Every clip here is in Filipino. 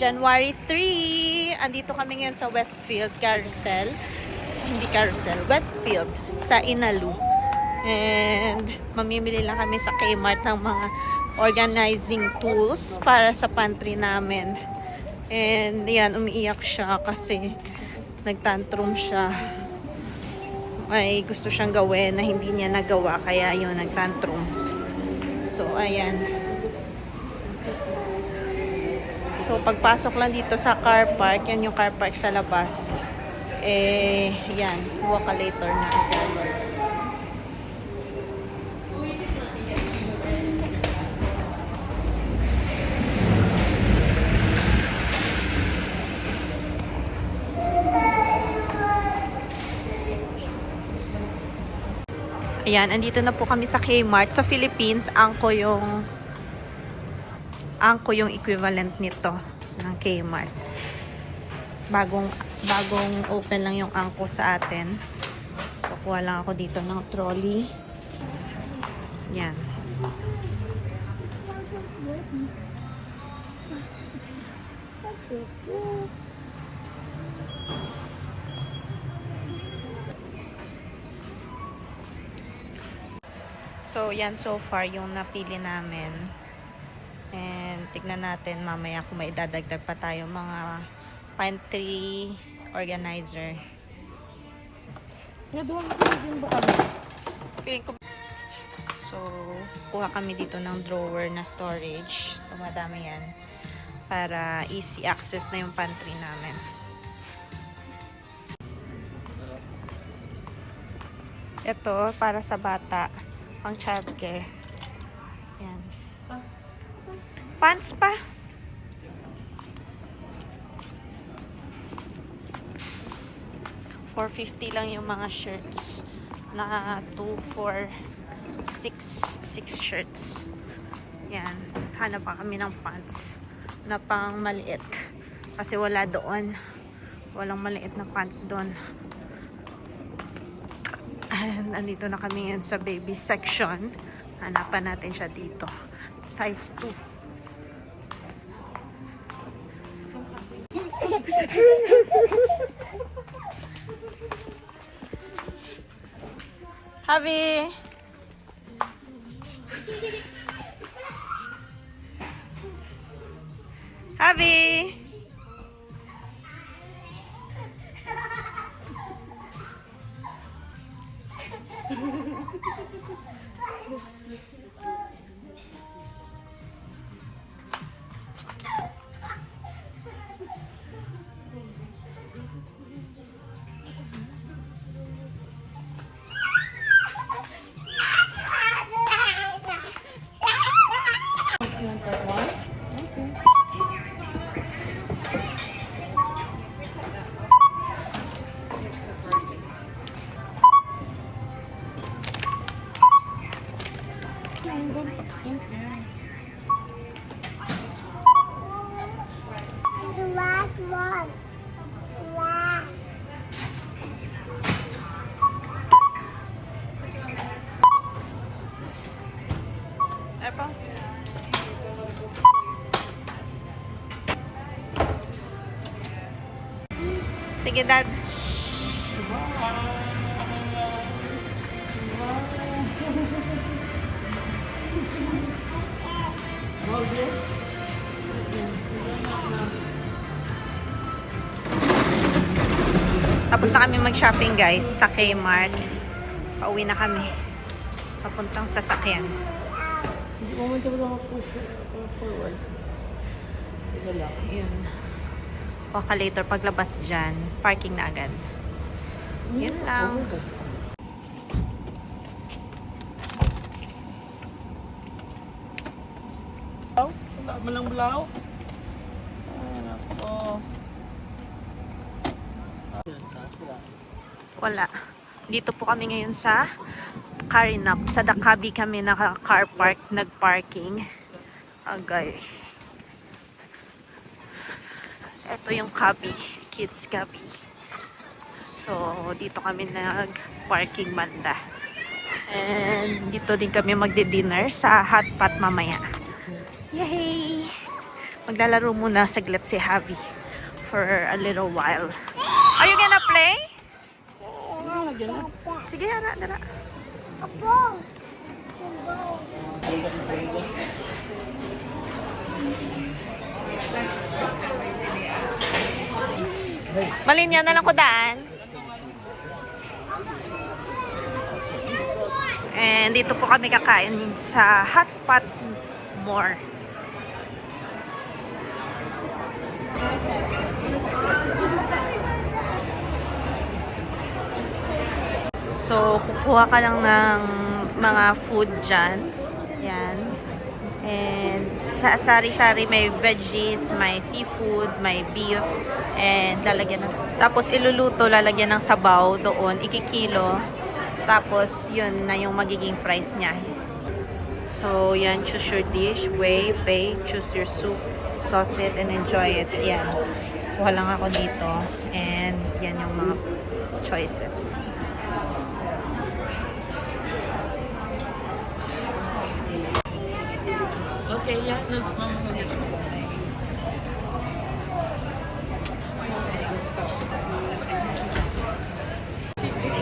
January 3. Andito kami ngayon sa Westfield Carousel. Hindi Carousel, Westfield sa Inalu. And mamimili lang kami sa Kmart ng mga organizing tools para sa pantry namin. And yan, umiiyak siya kasi nagtantrum siya. May gusto siyang gawin na hindi niya nagawa, kaya yun, nagtantrums. So, ayan. So, pagpasok lang dito sa car park, yan yung car park sa labas. Yan, Wakalator na agad. Ayan, andito na po kami sa Kmart. Sa Philippines, angko yung equivalent nito ng Kmart. Bagong open lang yung angko sa atin. So, kuha lang ako dito ng trolley. Yan. So, yan so far yung napili namin. And tignan natin mamaya kung may dadagdag pa tayo mga pantry organizer. Din ba kami? Feeling ko. So, kuha kami dito ng drawer na storage. So, madami yan. Para easy access na yung pantry namin. Ito, para sa bata. Pang childcare. Yan. Pants pa. $4.50 lang yung mga shirts. Na 2, 4, 6 shirts. Yan. Hanap pa kami ng pants na pang maliit. Kasi wala doon. Walang maliit na pants doon. And andito na kami ngayon sa baby section. Hanapan natin siya dito. Size 2. Habi! Habi! The last one. Last. Epo. Sige, Dad. Tapos na kami mag-shopping, guys, sa Kmart. Pauwi na kami. Papuntang sasakyan. Hindi mo man siya wala forward. Ito lang. Yun. Wakalator, paglabas dyan, parking na agad. Yun lang. Wala mo lang bulaw. Nako. Wala. Dito po kami ngayon sa Carinap. Sa Dakabi kami naka-car park, nag-parking. Guys. Ito yung Cabi, Kids Cabi. So, dito kami nag-parking banda. And dito din kami magdi-dinner sa Hot Pot mamaya. Yay! Maglalaro muna saglit si Javi for a little while. Are you gonna play? Sige, hara, dara. Apo. Malinya na lang ko daan. And dito po kami kakain sa Hot Pot More. So, kukuha ka lang ng mga food dyan. Yan. And sa sari-sari may veggies, may seafood, may beef, and lalagyan ng, tapos iluluto, lalagyan ng sabaw doon, ikikilo. Tapos, yun na yung magiging price niya. So, yan, choose your dish, way, pay, choose your soup, sauce it, and enjoy it. Yan. Kuha lang ako dito. And, yan yung mga choices. Okay, yeah.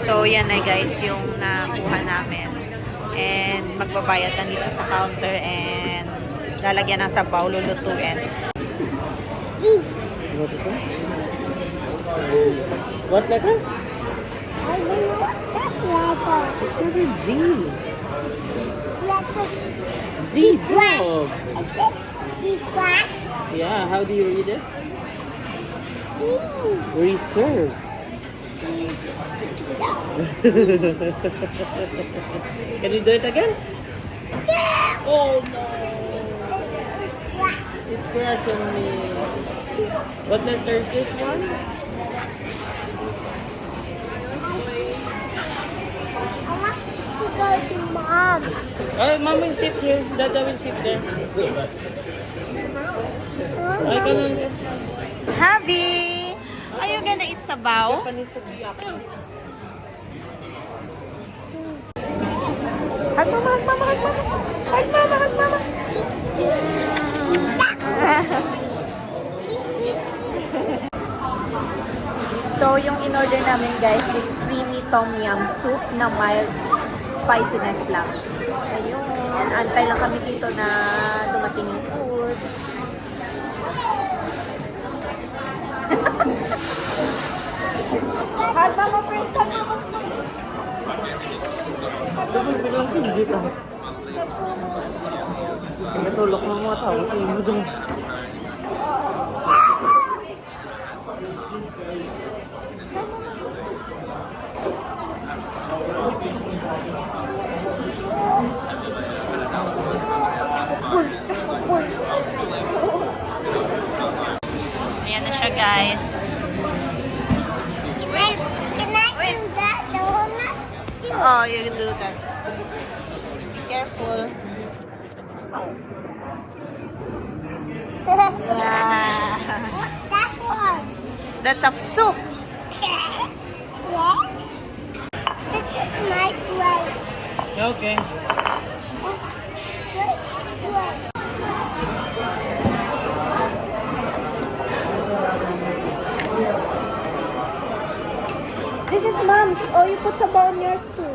So, yan na guys, yung nakuha namin. And, magbabayad na dito sa counter and lalagyan ng sabaw, lulutuin. What is it? What letter? I don't know what that It's letter G. letter. Z, dog. Is it the glass? Yeah, how do you read it? E. Reserve. Can you do it again? Oh no! It crashed on me. What letter is this one? I want to go to mom. Mom will sit here. Dada will sit there. I can Javi! Are you gonna eat sabaw? Japanese sukiyaki. Hag mama, hag mama, hag mama. Hag mama, hag mama. She eats. So, yung in-order namin guys is creamy tom yum soup na mild spiciness lang. Ayun. Antay lang kami dito na dumating yung food. Hag mama, first hag mama. Bilang singgit ah. Natulog mo mga tao sa inyo dun. Ayan na siya guys. Wait, can I do that? No, I'm not doing Oh, you can do that. Be careful. Yeah. that one. That's a soup. Yeah? This is my plate. Okay. This plate. This is mom's. Oh, you put sabaw on yours too.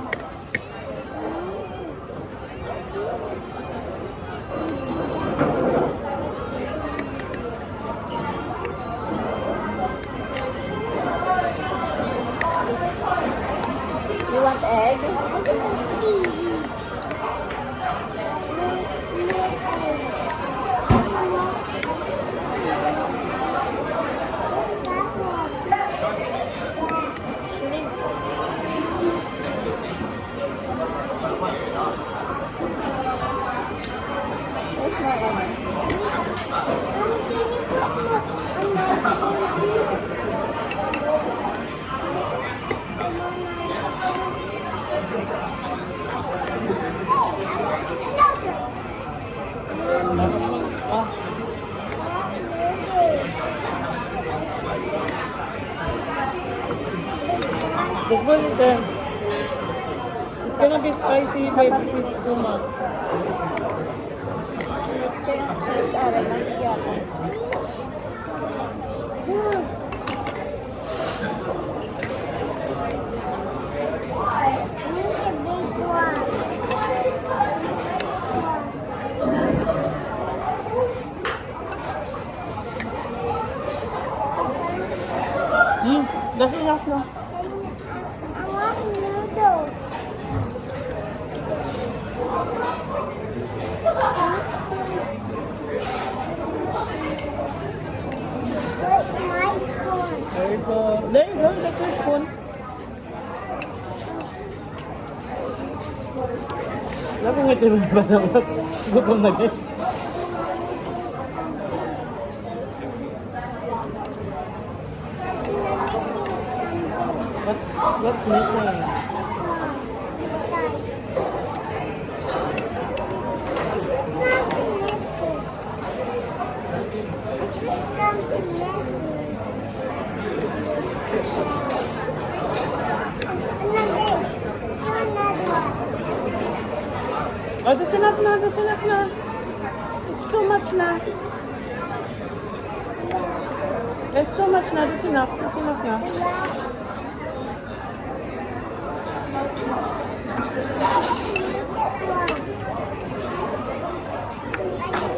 You want egg? I'm gonna see you. Where's my egg? Just put it there. It's gonna be spicy if it's too much. Next time, she's aral lang. Yeah. That's enough na. I want noodles. Where's my spoon? There you go. There you go. That's your spoon. Napungiti mo ba naman? Gutom na guys. What's missing? Oh, that's enough na. That's enough na. It's too much na. It's too much na. That's enough. That's enough na.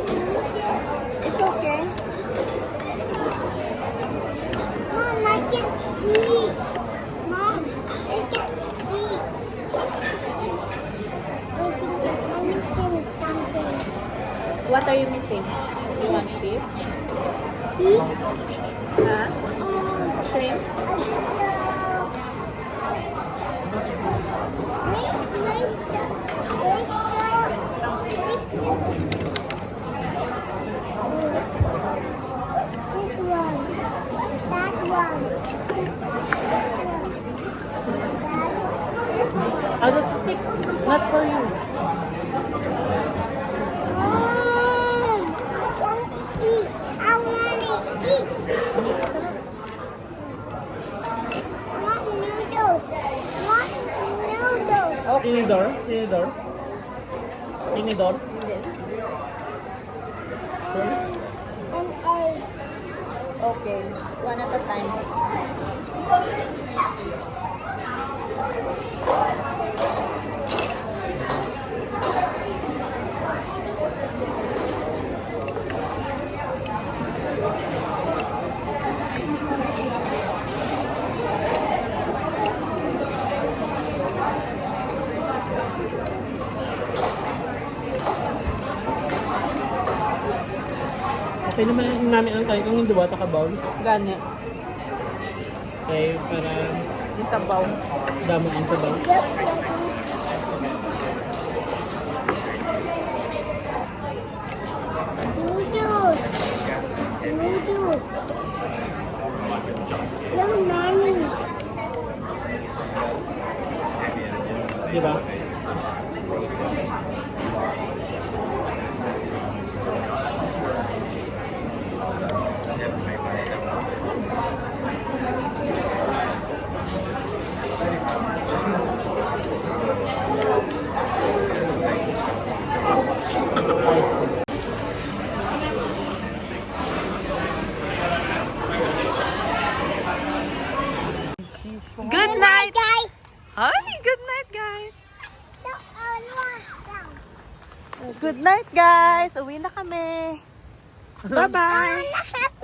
It's okay. Mom, I can eat. Mom, I can eat. I'm missing something. What are you missing? You want beef? Eat? Huh? Shrimp? This one, that one, Oh, that's stick. Not for you. I can't eat. I want to eat. I want noodles. I want noodles. Tinidor. Tinidor. Tinidor. And eggs. Okay. One at a time. Okay naman namin ang tayo kung hindi ba ka-bowl. Gani. Okay, para Yung sabaw. damo ang sabaw. Noodles. Noodles. So many. Di ba? Good night! Guys. Hi! Good night, guys! The other one. Good night, guys! Uwi na kami! Bye-bye! Happy